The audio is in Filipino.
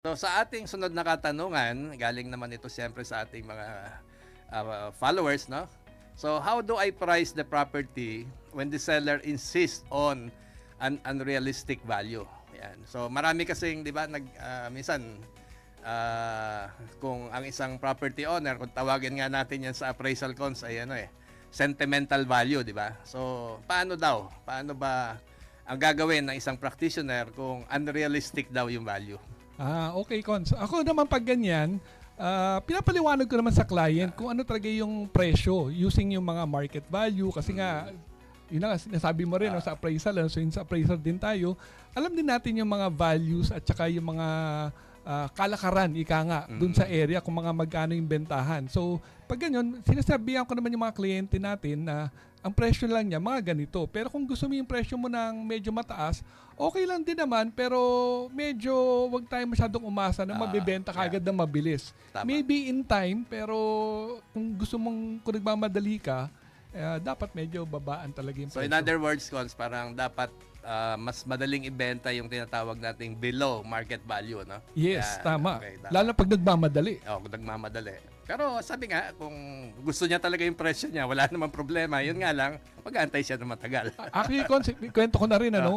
So sa ating sunod na katanungan, galing naman ito siyempre sa ating mga followers, no? So how do I price the property when the seller insists on an unrealistic value? Yan. So marami kasing, 'di ba, minsan kung ang isang property owner, kung tawagin nga natin 'yan sa appraisal cons ay sentimental value, 'di ba? So paano ba ang gagawin ng isang practitioner kung unrealistic daw yung value? Okay, Cons. Ako naman pag ganyan, pinapaliwanag ko naman sa client kung ano talaga yung presyo using yung mga market value kasi nga yun na sinasabi mo rin no, sa appraisal, so yun sa appraisal din tayo, alam din natin yung mga values at saka yung mga kalakaran, ika nga, dun sa area kung mga magkano yung bentahan. So, pag ganyan, sinasabihan ko naman yung mga kliyente natin na ang presyo lang niya, mga ganito. Pero kung gusto mo yung presyo mo ng medyo mataas, okay lang din naman, pero medyo wag tayo masyadong umasa na mabibenta kagad na mabilis. Tama. Maybe in time, pero kung gusto mong, kung nagmamadali ka, dapat medyo babaan talaga yung So presyo. in other words, Cons, parang dapat mas madaling ibenta yung tinatawag nating below market value, no? Yes, tama. Okay, tama. Lalo pag nagmamadali. Kung nagmamadali. Pero sabi nga, kung gusto niya talaga yung presyo niya, wala namang problema. Yun nga lang, mag-aantay siya ng matagal. Actually, kwento ko na rin, ano,